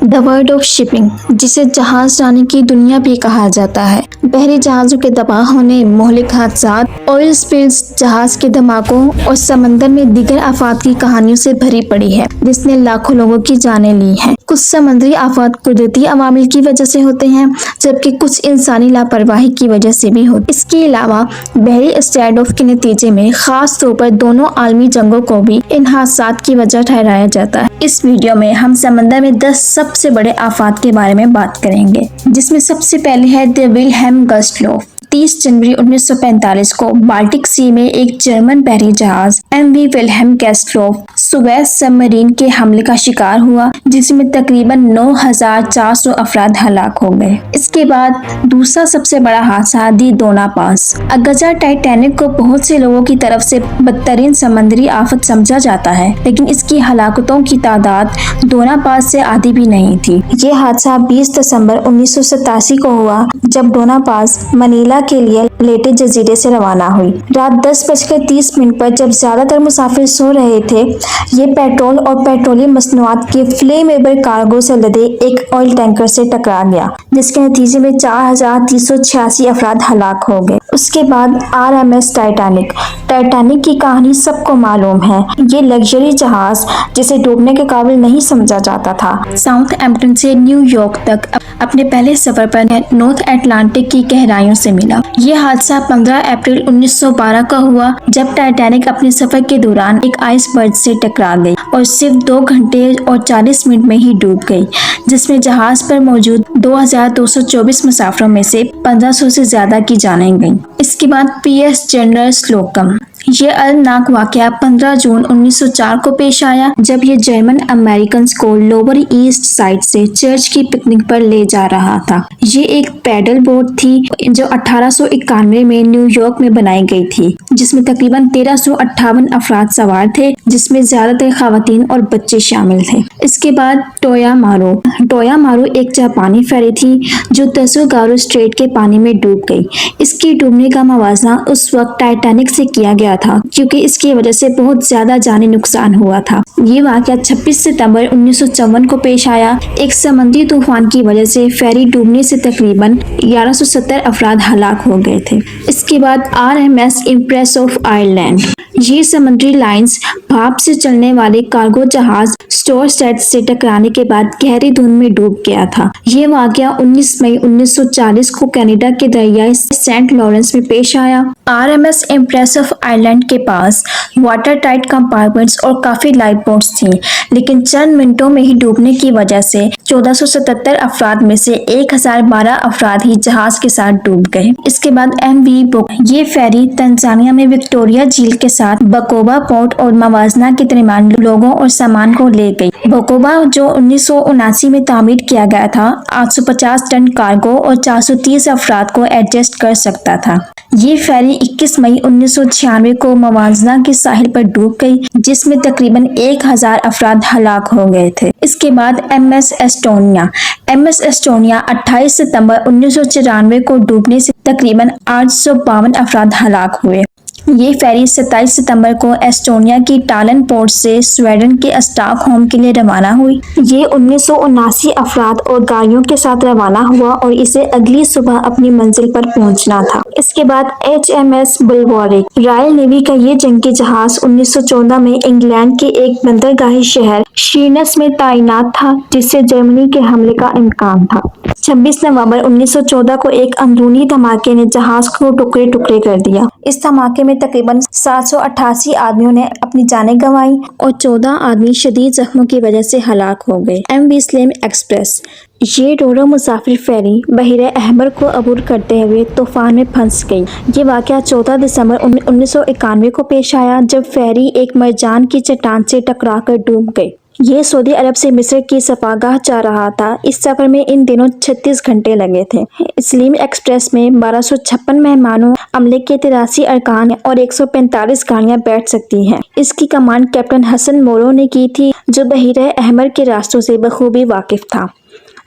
The world of shipping, جسے جہاز رانی کی دنیا بھی کہا جاتا ہے، بحری جہازوں کے تباہ ہونے، مہلک حادثات، آئل سپلز، جہاز کے دھماکوں اور سمندر میں دیگر آفات کی کہانیوں سے بھری پڑی ہے جس نے لاکھوں لوگوں کی جانیں لی ہیں۔ کچھ سمندری آفات قدرتی عوامل کی وجہ سے ہوتے ہیں، جبکہ کچھ انسانی لاپرواہی کی وجہ سے بھی ہوتے ہیں۔ اس کے علاوہ بحری اسٹینڈ آف کے نتیجے میں خاص طور پر دونوں عالمی جنگوں کو بھی ان حادثات کی وجہ ٹھہرایا جاتا ہے۔ اس ویڈیو میں ہم سمندر میں 10 سب سے بڑے آفات کے بارے میں بات کریں گے، جس میں سب سے پہلے ہے دی ولہیلم گسٹلوف۔ 30 جنوری 1945 کو بالٹک سی میں ایک جرمن بحری جہاز ایم وی ولہیلم گسٹلوف سویز سب مرین کے حملے کا شکار ہوا، جس میں تقریباً 9400 افراد ہلاک ہو گئے۔ اس کے بعد دوسرا سب سے بڑا حادثہ دی ڈونا پاس۔ اگرچہ ٹائٹینک کو بہت سے لوگوں کی طرف سے بدترین سمندری آفت سمجھا جاتا ہے، لیکن اس کی ہلاکتوں کی تعداد ڈونا پاس سے آدھی بھی نہیں تھی۔ یہ حادثہ 20 دسمبر 1987 کو ہوا، جب ڈونا پاس منیلا کے لیے لیٹے جزیرے سے روانہ ہوئی۔ رات 10:30 پر جب زیادہ تر مسافر سو رہے تھے، یہ پیٹرول اور پیٹرولیم مصنوعات کے فلیمیبل کارگو سے لدے ایک آئل ٹینکر سے ٹکرا گیا، جس کے نتیجے میں 4386 افراد ہلاک ہو گئے۔ اس کے بعد RMS ٹائٹینک۔ ٹائٹینک کی کہانی سب کو معلوم ہے۔ یہ لگژری جہاز، جسے ڈوبنے کے قابل نہیں سمجھا جاتا تھا، ساؤتھ ایمپٹن سے نیو یارک تک اپنے پہلے سفر پر نارتھ اٹلانٹک کی گہرائیوں سے ملا۔ یہ حادثہ 15 اپریل 1912 کا ہوا، جب ٹائٹینک اپنے سفر کے دوران ایک آئس برج سے ٹکرا گئی اور صرف 2 گھنٹے اور 40 منٹ میں ہی ڈوب گئی، جس میں جہاز پر موجود 2224 مسافروں میں سے 1500 سے زیادہ کی جانیں گئیں۔ اس کے بعد PS جنرل سلوکم۔ یہ المناک واقعہ 15 جون 1904 کو پیش آیا، جب یہ جرمن امریکنز کو لوور ایسٹ سائڈ سے چرچ کی پکنک پر لے جا رہا تھا۔ یہ ایک پیڈل بوٹ تھی جو 1891 میں نیو یارک میں بنائی گئی تھی، جس میں تقریباً 1358 افراد سوار تھے، جس میں زیادہ تر خواتین اور بچے شامل تھے۔ اس کے بعد ٹویا مارو۔ ٹویا مارو ایک جاپانی فیری تھی جو تسوگارو اسٹریٹ کے پانی میں ڈوب گئی۔ اس کے ڈوبنے کا موازنہ اس وقت ٹائٹینک سے کیا گیا تھا، کیونکہ اس کی وجہ سے بہت زیادہ جانی نقصان ہوا تھا۔ یہ واقعہ 26 ستمبر 1954 کو پیش آیا۔ ایک سمندری طوفان کی وجہ سے فیری ڈوبنے سے تقریباً 1170 افراد ہلاک ہو گئے تھے۔ اس کے بعد RMS امپریس آف آئرلینڈ۔ یہ سمندری لائنز بھاپ سے چلنے والے کارگو جہاز سٹورسیٹ سے ٹکرانے کے بعد گہری دھند میں ڈوب گیا تھا۔ یہ واقعہ 19 مئی 1940 کو کینیڈا کے دریائے سینٹ لارنس میں پیش آیا۔ RMS امپریس آف آئرلینڈ کے پاس واٹر ٹائٹ کمپارٹمنٹس اور کافی لائف بوٹس تھیں، لیکن چند منٹوں میں ہی ڈوبنے کی وجہ سے 1477 افراد میں سے 1012 افراد ہی جہاز کے ساتھ ڈوب گئے۔ اس کے بعد MV بوکو۔ یہ فیری تنزانیہ میں وکٹوریہ جھیل کے ساتھ بکوبا پورٹ اور موازنہ کے درمیان لوگوں اور سامان کو لے گئی۔ بکوبا، جو 1979 میں تعمیر کیا گیا تھا، 850 ٹن کارگو اور 430 افراد کو ایڈجسٹ کر سکتا تھا۔ یہ فیری 21 مئی 1996 کو موازنہ کے ساحل پر ڈوب گئی، جس میں تقریباً 1000 افراد ہلاک ہو گئے تھے۔ اس کے بعد MS ایسٹونیا۔ MS ایسٹونیا 28 ستمبر 1994 کو ڈوبنے سے تقریباً 852 افراد ہلاک ہوئے۔ یہ فیری 27 ستمبر کو ایسٹونیا کی ٹالن پورٹ سے سویڈن کے اسٹاک ہوم کے لیے روانہ ہوئی۔ یہ 1979 افراد اور گاڑیوں کے ساتھ روانہ ہوا اور اسے اگلی صبح اپنی منزل پر پہنچنا تھا۔ اس کے بعد HMS بلوارک۔ رائل نیوی کا یہ جنگی جہاز 1914 میں انگلینڈ کے ایک بندرگاہی شہر شیرنس میں تعینات تھا، جس سے جرمنی کے حملے کا امکان تھا۔ 26 نومبر 1914 کو ایک اندرونی دھماکے نے جہاز کو ٹکڑے ٹکڑے کر دیا۔ اس دھماکے میں تقریباً 788 آدمیوں نے اپنی جانیں گنوائیں اور 14 آدمی شدید زخموں کی وجہ سے ہلاک ہو گئے۔ MV سلیم ایکسپریس۔ یہ رورو مسافر فیری بحیرہ احمر کو عبور کرتے ہوئے طوفان میں پھنس گئی۔ یہ واقعہ 14 دسمبر 1991 کو پیش آیا، جب فیری ایک مرجان کی چٹان سے ٹکرا کر ڈوب گئی۔ یہ سعودی عرب سے مصر کی سفارگاہ جا رہا تھا۔ اس سفر میں ان دنوں 36 گھنٹے لگے تھے۔ سلیم ایکسپریس میں 1256 مہمانوں، عملے کے 83 ارکان اور 145 گاڑیاں بیٹھ سکتی ہیں۔ اس کی کمانڈ کیپٹن حسن مورو نے کی تھی، جو بحیرہ احمر کے راستوں سے بخوبی واقف تھا۔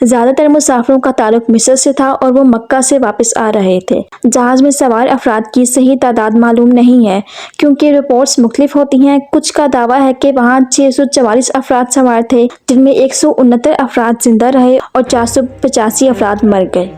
زیادہ تر مسافروں کا تعلق مصر سے تھا اور وہ مکہ سے واپس آ رہے تھے۔ جہاز میں سوار افراد کی صحیح تعداد معلوم نہیں ہے کیونکہ رپورٹس مختلف ہوتی ہیں۔ کچھ کا دعویٰ ہے کہ وہاں 644 افراد سوار تھے، جن میں 169 افراد زندہ رہے اور 485 افراد مر گئے۔